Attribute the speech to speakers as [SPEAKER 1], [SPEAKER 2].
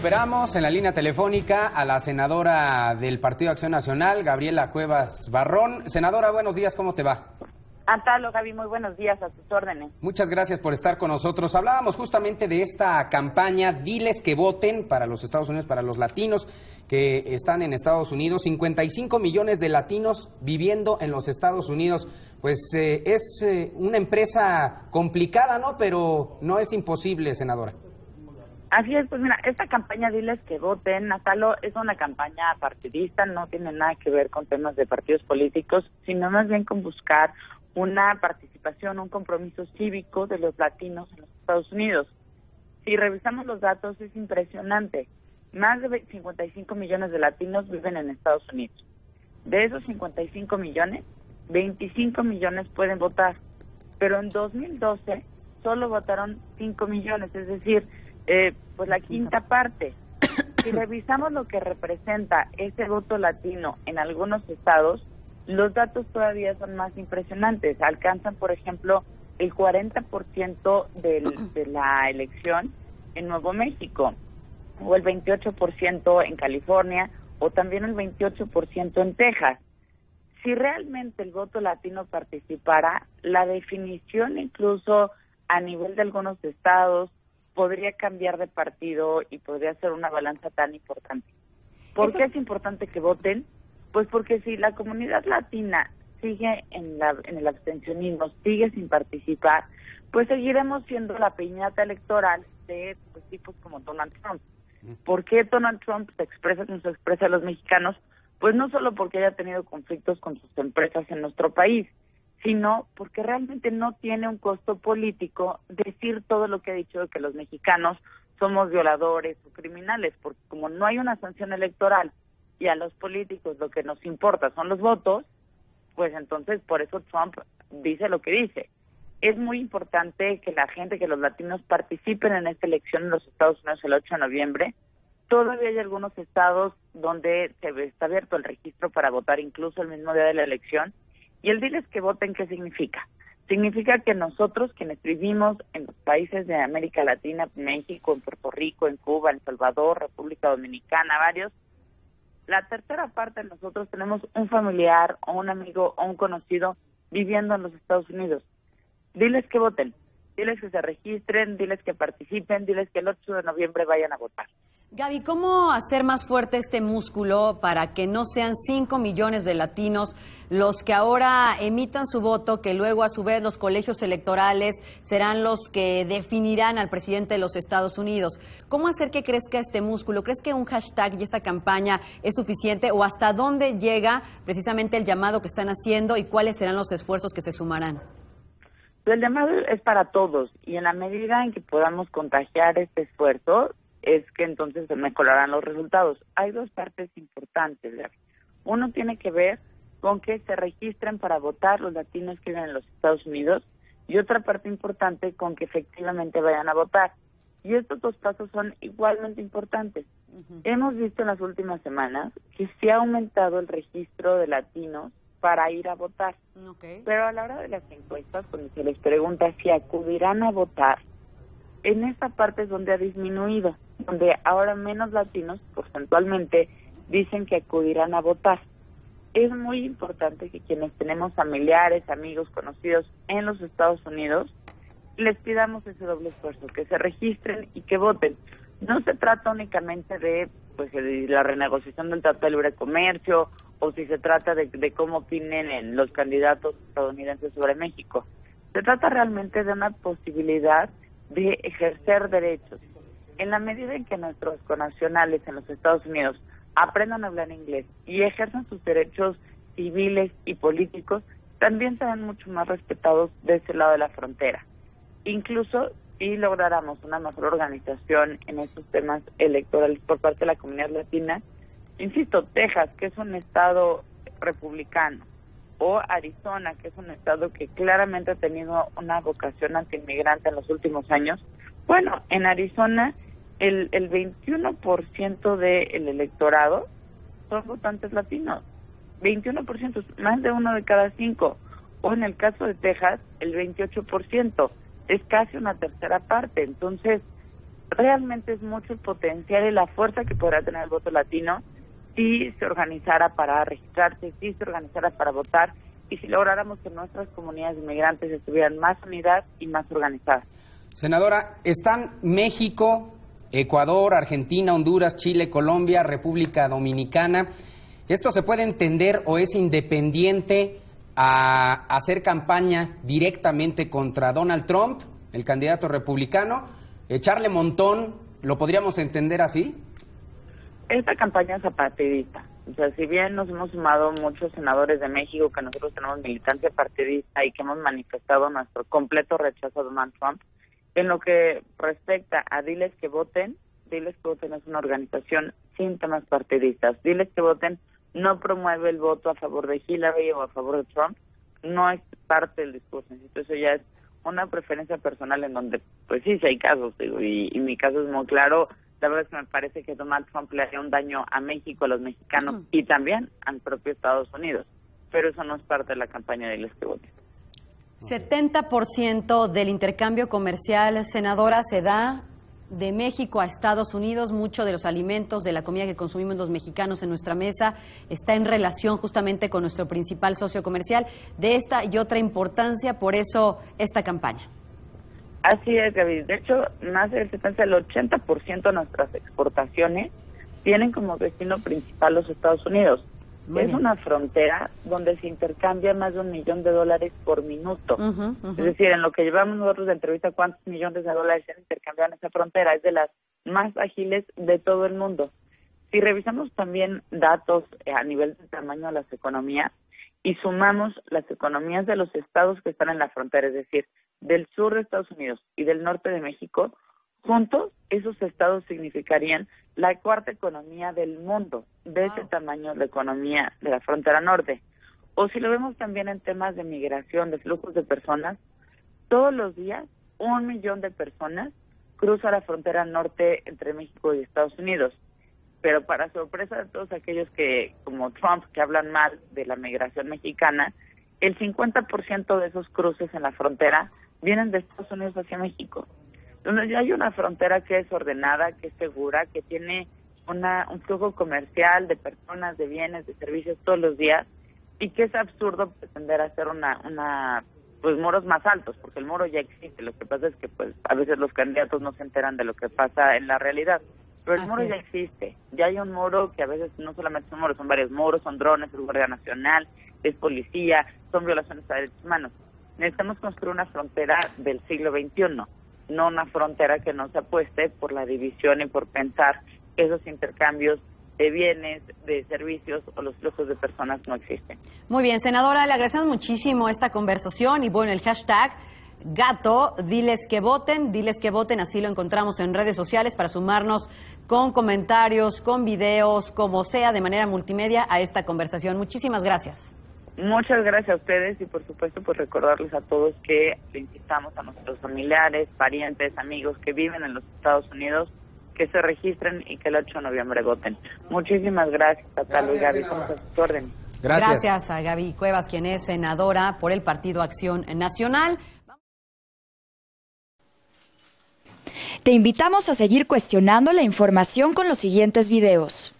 [SPEAKER 1] recuperamos en la línea telefónica a la senadora del Partido Acción Nacional, Gabriela Cuevas Barrón. Senadora, buenos días, ¿cómo te va?
[SPEAKER 2] Antalo, Gaby, muy buenos días, a tus órdenes.
[SPEAKER 1] Muchas gracias por estar con nosotros. Hablábamos justamente de esta campaña, diles que voten para los Estados Unidos, para los latinos que están en Estados Unidos. 55 millones de latinos viviendo en los Estados Unidos. Pues es una empresa complicada, ¿no? Pero no es imposible, senadora.
[SPEAKER 2] Así es, pues mira, esta campaña Diles que voten, Natalo, es una campaña partidista, no tiene nada que ver con temas de partidos políticos, sino más bien con buscar una participación, un compromiso cívico de los latinos en los Estados Unidos. Si revisamos los datos, es impresionante. Más de 55 millones de latinos viven en Estados Unidos. De esos 55 millones, 25 millones pueden votar, pero en 2012 solo votaron 5 millones, es decir, pues la quinta parte. Si revisamos lo que representa ese voto latino en algunos estados, los datos todavía son más impresionantes. Alcanzan, por ejemplo, el 40% de la elección en Nuevo México, o el 28% en California, o también el 28% en Texas. Si realmente el voto latino participara, la definición incluso a nivel de algunos estados podría cambiar de partido y podría ser una balanza tan importante. ¿Por qué es importante que voten? Pues porque si la comunidad latina sigue en el abstencionismo, sigue sin participar, pues seguiremos siendo la piñata electoral de tipos como Donald Trump. ¿Por qué Donald Trump se expresa como se expresa a los mexicanos? Pues no solo porque haya tenido conflictos con sus empresas en nuestro país, sino porque realmente no tiene un costo político decir todo lo que ha dicho de que los mexicanos somos violadores o criminales, porque como no hay una sanción electoral y a los políticos lo que nos importa son los votos, pues entonces por eso Trump dice lo que dice. Es muy importante que la gente, que los latinos participen en esta elección en los Estados Unidos el 8 de noviembre. Todavía hay algunos estados donde está abierto el registro para votar incluso el mismo día de la elección. Y el diles que voten, ¿qué significa? Significa que nosotros, quienes vivimos en los países de América Latina, México, en Puerto Rico, en Cuba, en El Salvador, República Dominicana, varios, la tercera parte de nosotros tenemos un familiar o un amigo o un conocido viviendo en los Estados Unidos. Diles que voten, diles que se registren, diles que participen, diles que el 8 de noviembre vayan a votar.
[SPEAKER 3] Gaby, ¿cómo hacer más fuerte este músculo para que no sean 5 millones de latinos los que ahora emitan su voto, que luego a su vez los colegios electorales serán los que definirán al presidente de los Estados Unidos? ¿Cómo hacer que crezca este músculo? ¿Crees que un hashtag y esta campaña es suficiente o hasta dónde llega precisamente el llamado que están haciendo y cuáles serán los esfuerzos que se sumarán?
[SPEAKER 2] El llamado es para todos y en la medida en que podamos contagiar este esfuerzo, es que entonces se mejorarán los resultados. Hay dos partes importantes, Gaby. Uno tiene que ver con que se registren para votar los latinos que viven en los Estados Unidos y otra parte importante con que efectivamente vayan a votar. Y estos dos pasos son igualmente importantes. Hemos visto en las últimas semanas que se ha aumentado el registro de latinos para ir a votar. Pero a la hora de las encuestas, cuando se les pregunta si acudirán a votar, en esta parte es donde ha disminuido, donde ahora menos latinos, porcentualmente, dicen que acudirán a votar. Es muy importante que quienes tenemos familiares, amigos, conocidos en los Estados Unidos, les pidamos ese doble esfuerzo, que se registren y que voten. No se trata únicamente de la renegociación del Tratado de Libre Comercio o si se trata de cómo opinen los candidatos estadounidenses sobre México. Se trata realmente de una posibilidad de ejercer derechos. En la medida en que nuestros connacionales en los Estados Unidos aprendan a hablar inglés y ejerzan sus derechos civiles y políticos, también serán mucho más respetados de ese lado de la frontera. Incluso si lográramos una mejor organización en estos temas electorales por parte de la comunidad latina, insisto, Texas, que es un estado republicano, o Arizona, que es un estado que claramente ha tenido una vocación antiinmigrante en los últimos años. Bueno, en Arizona el 21% del electorado son votantes latinos. 21%, más de 1 de cada 5. O en el caso de Texas, el 28%. Es casi una tercera parte. Entonces, realmente es mucho el potencial y la fuerza que podrá tener el voto latino si se organizara para registrarse, si se organizara para votar y si lográramos que nuestras comunidades inmigrantes estuvieran más unidas y más organizadas.
[SPEAKER 1] Senadora, ¿están México, Ecuador, Argentina, Honduras, Chile, Colombia, República Dominicana? ¿Esto se puede entender o es independiente a hacer campaña directamente contra Donald Trump, el candidato republicano? ¿Echarle montón, lo podríamos entender así?
[SPEAKER 2] Esta campaña es apartidista. O sea, si bien nos hemos sumado muchos senadores de México que nosotros tenemos militancia partidista y que hemos manifestado nuestro completo rechazo a Donald Trump, en lo que respecta a Diles que Voten es una organización sin temas partidistas. Diles que Voten no promueve el voto a favor de Hillary o a favor de Trump, no es parte del discurso. Entonces eso ya es una preferencia personal en donde, pues sí hay casos, digo, y mi caso es muy claro. La verdad es que me parece que Donald Trump le haría un daño a México, a los mexicanos y también al propio Estados Unidos, pero eso no es parte de la campaña de Diles que Voten.
[SPEAKER 3] 70% del intercambio comercial, senadora, se da de México a Estados Unidos. Mucho de los alimentos, de la comida que consumimos los mexicanos en nuestra mesa está en relación justamente con nuestro principal socio comercial. De esta y otra importancia, por eso esta campaña.
[SPEAKER 2] Así es, Gaby. De hecho, más del 80% de nuestras exportaciones tienen como destino principal los Estados Unidos. Es una frontera donde se intercambia más de $1 millón por minuto. Es decir, en lo que llevamos nosotros de entrevista, ¿cuántos millones de dólares se han intercambiado en esa frontera? Es de las más ágiles de todo el mundo. Si revisamos también datos a nivel de tamaño de las economías y sumamos las economías de los estados que están en la frontera, es decir, del sur de Estados Unidos y del norte de México, juntos esos estados significarían la cuarta economía del mundo, de ese tamaño la economía de la frontera norte. O si lo vemos también en temas de migración, de flujos de personas, todos los días 1 millón de personas cruza la frontera norte entre México y Estados Unidos. Pero para sorpresa de todos aquellos que, como Trump, que hablan mal de la migración mexicana, el 50% de esos cruces en la frontera vienen de Estados Unidos hacia México. Entonces ya hay una frontera que es ordenada, que es segura, que tiene un flujo comercial de personas, de bienes, de servicios todos los días, y que es absurdo pretender hacer pues muros más altos, porque el muro ya existe. Lo que pasa es que pues a veces los candidatos no se enteran de lo que pasa en la realidad. Pero el muro ya existe. Ya hay un muro que a veces no solamente son muros, son varios muros, son drones, es Guardia Nacional, es policía, son violaciones a derechos humanos. Necesitamos construir una frontera del siglo XXI, no una frontera que no se apueste por la división y por pensar que esos intercambios de bienes, de servicios o los flujos de personas no existen.
[SPEAKER 3] Muy bien, senadora, le agradecemos muchísimo esta conversación y bueno, el hashtag Gato, diles que voten, así lo encontramos en redes sociales para sumarnos con comentarios, con videos, como sea, de manera multimedia a esta conversación. Muchísimas gracias.
[SPEAKER 2] Muchas gracias a ustedes y por supuesto pues recordarles a todos que le invitamos a nuestros familiares, parientes, amigos que viven en los Estados Unidos que se registren y que el 8 de noviembre voten. Muchísimas gracias a Talo y Gaby, estamos a sus órdenes.
[SPEAKER 3] Gracias a Gaby Cuevas, quien es senadora por el Partido Acción Nacional.
[SPEAKER 4] Te invitamos a seguir cuestionando la información con los siguientes videos.